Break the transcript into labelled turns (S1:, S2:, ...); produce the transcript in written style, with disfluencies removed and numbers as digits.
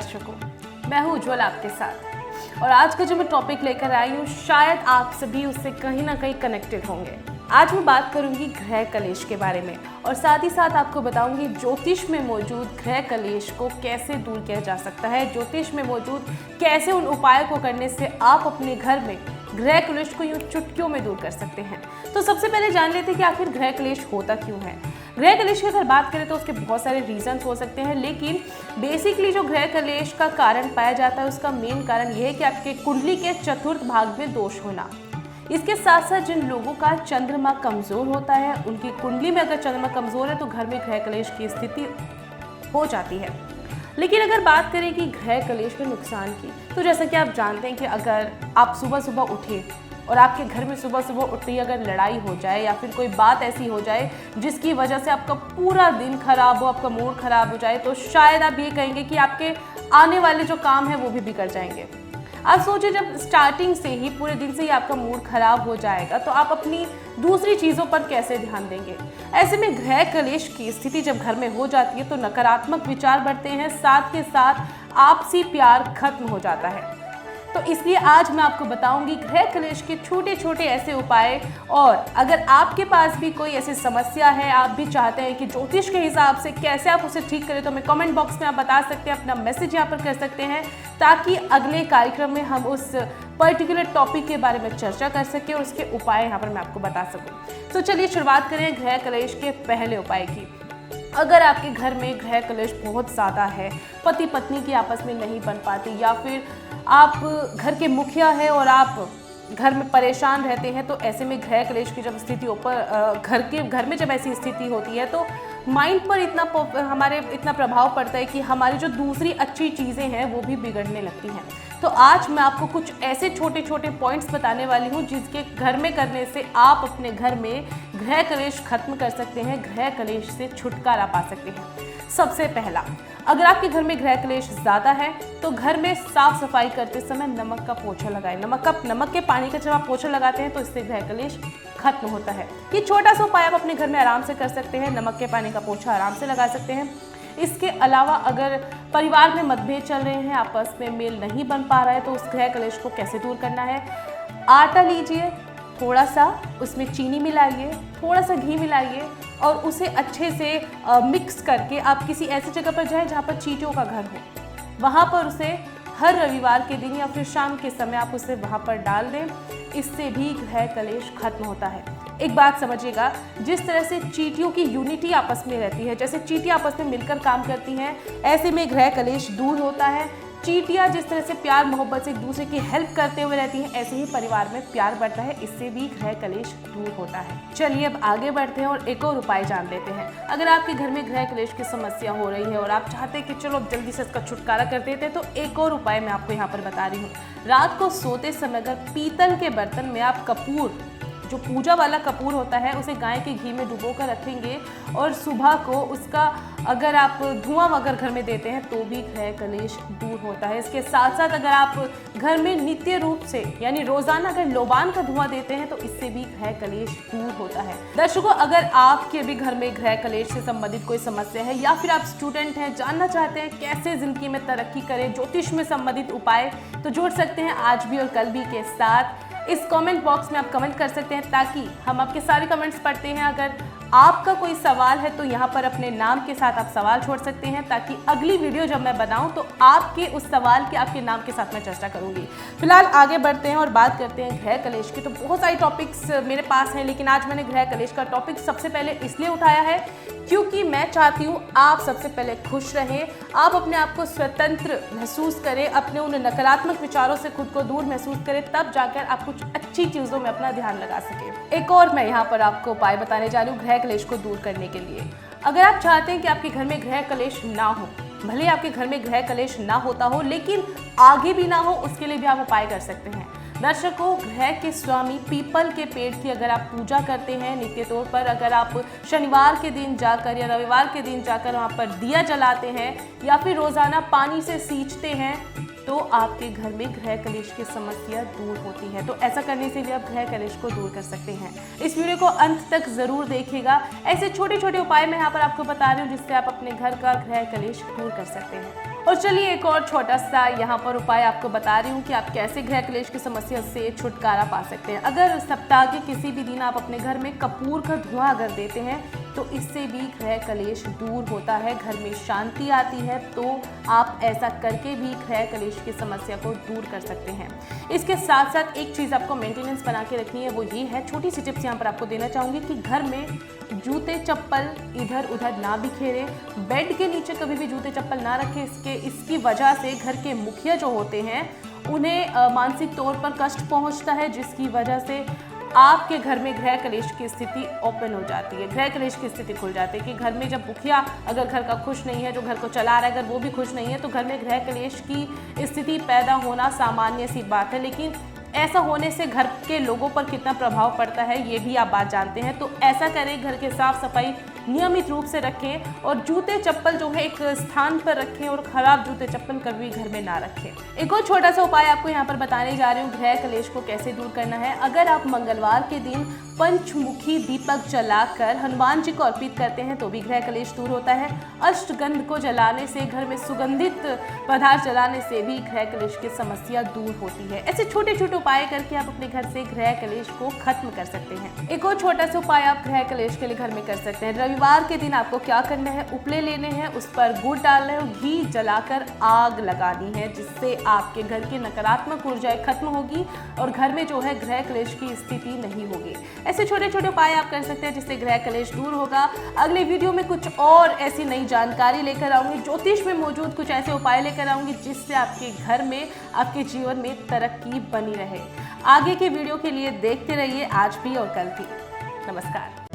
S1: दर्शकों, मैं हूँ उज्ज्वल आपके साथ और आज का जो मैं टॉपिक लेकर आई हूँ शायद आप सभी उससे कहीं ना कहीं कनेक्टेड होंगे। आज मैं बात करूंगी ग्रह कलेश के बारे में और साथ ही साथ आपको बताऊंगी ज्योतिष में मौजूद ग्रह कलेश को कैसे दूर किया जा सकता है, ज्योतिष में मौजूद कैसे उन उपायों को करने से आप अपने घर में ग्रह कलेश को यूं चुटकियों में दूर कर सकते हैं। तो सबसे पहले जान लेते हैं कि आखिर ग्रह कलेश होता क्यों है। ग्रह कलेश की अगर बात करें तो उसके बहुत सारे रीजंस हो सकते हैं, लेकिन बेसिकली जो ग्रह कलेश का कारण पाया जाता है उसका मेन कारण यह है कि आपके कुंडली के चतुर्थ भाग में दोष होना। इसके साथ साथ जिन लोगों का चंद्रमा कमजोर होता है, उनकी कुंडली में अगर चंद्रमा कमजोर है तो घर में ग्रह कलेश की स्थिति हो जाती है। लेकिन अगर बात करें कि ग्रह कलेश के नुकसान की, तो जैसा कि आप जानते हैं कि अगर आप सुबह सुबह उठे और आपके घर में सुबह सुबह उठते ही अगर लड़ाई हो जाए या फिर कोई बात ऐसी हो जाए जिसकी वजह से आपका पूरा दिन खराब हो, आपका मूड खराब हो जाए, तो शायद आप ये कहेंगे कि आपके आने वाले जो काम है वो भी बिगड़ जाएंगे। आप सोचिए, जब स्टार्टिंग से ही पूरे दिन से ही आपका मूड खराब हो जाएगा तो आप अपनी दूसरी चीज़ों पर कैसे ध्यान देंगे। ऐसे में ग्रह कलेश की स्थिति जब घर में हो जाती है तो नकारात्मक विचार बढ़ते हैं, साथ के साथ आपसी प्यार खत्म हो जाता है। तो इसलिए आज मैं आपको बताऊंगी ग्रह कलेश के छोटे छोटे ऐसे उपाय, और अगर आपके पास भी कोई ऐसी समस्या है, आप भी चाहते हैं कि ज्योतिष के हिसाब से कैसे आप उसे ठीक करें, तो हमें कमेंट बॉक्स में आप बता सकते हैं, अपना मैसेज यहाँ पर कर सकते हैं, ताकि अगले कार्यक्रम में हम उस पर्टिकुलर टॉपिक के बारे में चर्चा कर सकें और उसके उपाय यहाँ पर मैं आपको बता सकूँ। तो चलिए शुरुआत करें ग्रह कलेश के पहले उपाय की। अगर आपके घर में ग्रह कलेश बहुत ज़्यादा है, पति पत्नी की आपस में नहीं बन पाती, या फिर आप घर के मुखिया हैं और आप घर में परेशान रहते हैं, तो ऐसे में ग्रह कलेश की जब स्थिति ऊपर घर में जब ऐसी स्थिति होती है तो माइंड पर इतना प्रभाव पड़ता है कि हमारी जो दूसरी अच्छी चीज़ें हैं वो भी बिगड़ने लगती हैं। तो आज मैं आपको कुछ ऐसे छोटे छोटे पॉइंट्स बताने वाली हूँ जिसके घर में करने से आप अपने घर में ग्रह कलेश खत्म कर सकते हैं, ग्रह कलेश से छुटकारा पा सकते हैं। सबसे पहला, अगर आपके घर में ग्रह कलेश ज़्यादा है तो घर में साफ सफाई करते समय नमक का पोछा लगाएं। नमक के पानी का जब आप पोछा लगाते हैं तो इससे ग्रह कलेश खत्म होता है। ये छोटा सा उपाय आप अपने घर में आराम से कर सकते हैं, नमक के पानी का पोछा आराम से लगा सकते हैं। इसके अलावा अगर परिवार में मतभेद चल रहे हैं, आपस में मेल नहीं बन पा रहा है, तो उस ग्रह कलेश को कैसे दूर करना है। आटा लीजिए, थोड़ा सा उसमें चीनी मिलाइए, थोड़ा सा घी मिलाइए और उसे अच्छे से मिक्स करके आप किसी ऐसी जगह पर जाएं जहाँ पर चींटियों का घर हो, वहाँ पर उसे हर रविवार के दिन या फिर शाम के समय आप उसे वहाँ पर डाल दें। इससे भी ग्रह कलेश खत्म होता है। एक बात समझिएगा, जिस तरह से चींटियों की यूनिटी आपस में रहती है, जैसे चींटियाँ आपस में मिलकर काम करती हैं, ऐसे में ग्रह कलेश दूर होता है। चींटियाँ जिस तरह से प्यार मोहब्बत से एक दूसरे की हेल्प करते हुए रहती हैं, ऐसे ही परिवार में प्यार बढ़ता है, इससे भी ग्रह कलेश दूर होता है। चलिए अब आगे बढ़ते हैं और एक और उपाय जान लेते हैं। अगर आपके घर में ग्रह कलेश की समस्या हो रही है और आप चाहते हैं कि चलो अब जल्दी से इसका छुटकारा कर देते हैं, तो एक और उपाय मैं आपको यहाँ पर बता रही हूँ। रात को सोते समय अगर पीतल के बर्तन में आप कपूर, जो पूजा वाला कपूर होता है, उसे गाय के घी में डुबो कर रखेंगे और सुबह को उसका अगर आप धुआं अगर घर में देते हैं तो भी ग्रह कलेश दूर होता है। इसके साथ साथ अगर आप घर में नित्य रूप से यानी रोजाना अगर लोबान का धुआं देते हैं तो इससे भी ग्रह कलेश दूर होता है। दर्शकों, अगर आपके भी घर में ग्रह कलेश से संबंधित कोई समस्या है या फिर आप स्टूडेंट हैं, जानना चाहते हैं कैसे जिंदगी में तरक्की करें, ज्योतिष में संबंधित उपाय, तो जुड़ सकते हैं आज भी और कल भी के साथ। इस कमेंट बॉक्स में आप कमेंट कर सकते हैं ताकि हम आपके सारे कमेंट्स पढ़ते हैं। अगर आपका कोई सवाल है तो यहाँ पर अपने नाम के साथ आप सवाल छोड़ सकते हैं, ताकि अगली वीडियो जब मैं बनाऊं तो आपके उस सवाल के आपके नाम के साथ मैं चर्चा करूंगी। फिलहाल आगे बढ़ते हैं और बात करते हैं ग्रह कलेश की। तो बहुत सारी टॉपिक्स मेरे पास हैं, लेकिन आज मैंने ग्रह कलेश का टॉपिक सबसे पहले इसलिए उठाया है क्योंकि मैं चाहती हूँ आप सबसे पहले खुश रहें, आप अपने आप को स्वतंत्र महसूस करें, अपने उन नकारात्मक विचारों से खुद को दूर महसूस करें, तब जाकर आप कुछ अच्छी चीज़ों में अपना ध्यान लगा सकें। एक और मैं यहाँ पर आपको उपाय बताने जा रही हूँ ग्रह कलेश को दूर करने के लिए। अगर आप चाहते हैं कि आपके घर में ग्रह कलेश ना हो, भले आपके घर में ग्रह कलेश ना होता हो लेकिन आगे भी ना हो, उसके लिए भी आप उपाय कर सकते हैं। दर्शकों, ग्रह के स्वामी पीपल के पेड़ की अगर आप पूजा करते हैं नित्य तौर पर, अगर आप शनिवार के दिन जाकर या रविवार के दिन जाकर वहाँ पर दिया जलाते हैं या फिर रोज़ाना पानी से सींचते हैं, तो आपके घर में ग्रह कलेश की समस्या दूर होती है। तो ऐसा करने से भी आप ग्रह कलेश को दूर कर सकते हैं। इस वीडियो को अंत तक ज़रूर देखिएगा। ऐसे छोटे छोटे उपाय मैं यहाँ पर आपको बता रही हूँ जिससे आप अपने घर का ग्रह कलेश दूर कर सकते हैं। और चलिए एक और छोटा सा यहाँ पर उपाय आपको बता रही हूँ कि आप कैसे गृह कलेश की समस्या से छुटकारा पा सकते हैं। अगर सप्ताह के किसी भी दिन आप अपने घर में कपूर का धुआं अगर देते हैं तो इससे भी गृह कलेश दूर होता है, घर में शांति आती है। तो आप ऐसा करके भी गृह कलेश की समस्या को दूर कर सकते हैं। इसके साथ साथ एक चीज़ आपको मेंटेनेंस बना के रखनी है, वो ये है, छोटी सी टिप्स यहाँ पर आपको देना चाहूँगी कि घर में जूते चप्पल इधर उधर ना बिखेरे, बेड के नीचे कभी भी जूते चप्पल ना रखें। इसकी वजह से घर के मुखिया जो होते हैं उन्हें मानसिक तौर पर कष्ट पहुंचता है, जिसकी वजह से आपके घर में गृह कलेश की स्थिति ओपन हो जाती है, गृह कलेश की स्थिति खुल जाती है कि घर में जब मुखिया अगर घर का खुश नहीं है, जो घर को चला रहा है, अगर वो भी खुश नहीं है तो घर में गृह कलेश की स्थिति पैदा होना सामान्य सी बात है। लेकिन ऐसा होने से घर के लोगों पर कितना प्रभाव पड़ता है ये भी आप बात जानते हैं। तो ऐसा करें, घर के साफ सफाई नियमित रूप से रखें और जूते चप्पल जो है एक स्थान पर रखें और खराब जूते चप्पल कभी घर में ना रखें। एक और छोटा सा उपाय आपको यहाँ पर बताने जा रही हूँ गृह कलेश को कैसे दूर करना है। अगर आप मंगलवार के दिन पंचमुखी दीपक जलाकर हनुमान जी को अर्पित करते हैं तो भी गृह कलेश दूर होता है। अष्टगंध को जलाने से, घर में सुगंधित पदार्थ जलाने से भी गृह कलेश की समस्या दूर होती है। ऐसे छोटे छोटे उपाय करके आप अपने घर से गृह कलेश को खत्म कर सकते हैं। एक और छोटा सा उपाय आप गृह कलेश के लिए घर में कर सकते हैं। रविवार के दिन आपको क्या करना है, उपले लेने हैं, उस पर गुड़ डालना है और घी जलाकर आग लगानी है, जिससे आपके घर की नकारात्मक ऊर्जाएं खत्म होगी और घर में जो है गृह कलेश की स्थिति नहीं होगी। ऐसे छोटे छोटे उपाय आप कर सकते हैं जिससे गृह कलेश दूर होगा। अगले वीडियो में कुछ और ऐसी नई जानकारी लेकर आऊंगी, ज्योतिष में मौजूद कुछ ऐसे उपाय लेकर आऊंगी जिससे आपके घर में, आपके जीवन में तरक्की बनी रहे। आगे के वीडियो के लिए देखते रहिए आज भी और कल भी। नमस्कार।